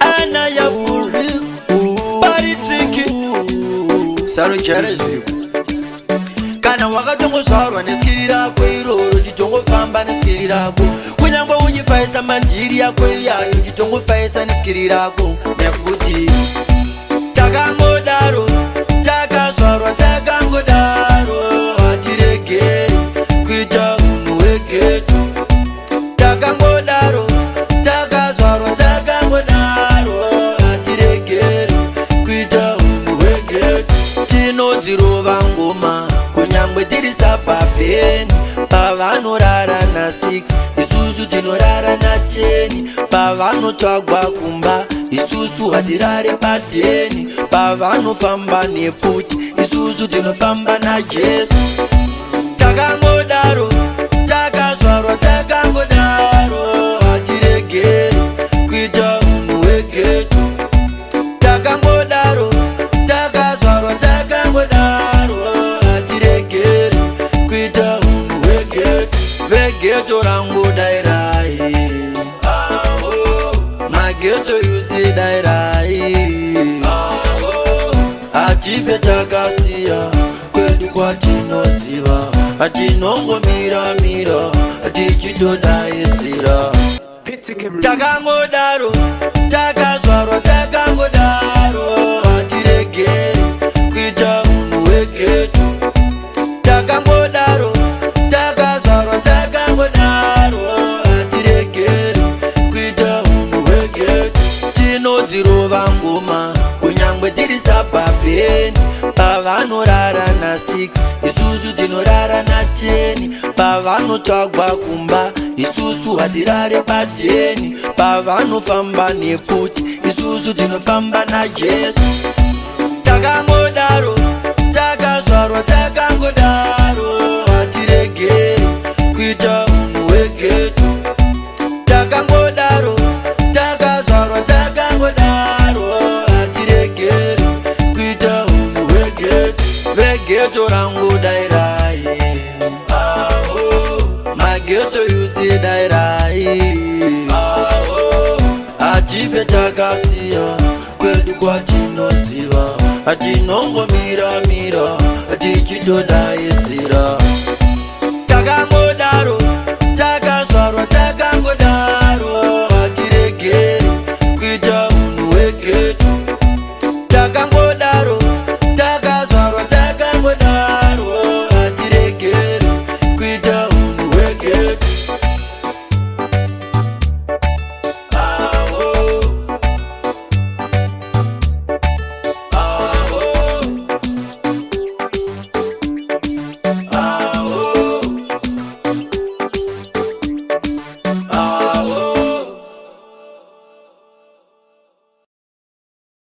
Ana ya bari tricky Saro Jerezi Kana wakatongo zvarwa neskirira kweiroro chitongo famba neskirirako kunyangwa uchifaisa mandiri yako iyayo chitongo faisa neskirirako nekuti takangodaro takazvarwa takangodaro hatiregeri kuita munhu wegeto takangodaro takazvarwa takangodaro hatiregeri kuita munhu wegeto tinodzirova ngoma kunyangwe tiri sapapeni pavanorara na6 isusu tinorara na10 pavanotsvagwa kumba isusu hatirare padeni pavanofamba neputi isusu tinofamba najesu takangodaro takazvarwa takangodaro hatiregeri kuita munhu wegeto takangodaro takazvarwa takangodaro hatiregeri kuita munhu wegeto vegeto rangu dairai mageto yuzi dairai hatipe takasiya kwedu kwatinoziva hatinongomira hatichitodaidzira takangodaro takazvarwa takangodaro hatiregeri kuita munhu wegeto takangodaro takazvarwa takangodaro hatiregeri kuita munhu wegeto tinodzirova ngoma kunyangwe tiri sapapeni pavanorara na6 isusu tinorara na10 pavanotsvagwa kumba isusu hatirare padeni pavanofamba neputi isusu tinofamba najesu takangodaro takazvarwa takangodaro hatiregeri kuita munhu wegeto takangodaro takazvarwa takangodaro hatiregeri kuita munhu wegeto vegeto rangu dairai mageto yuzi dairai hatipe takasiya kwedu kwatinoziva hatinongomira hatichitodaidzira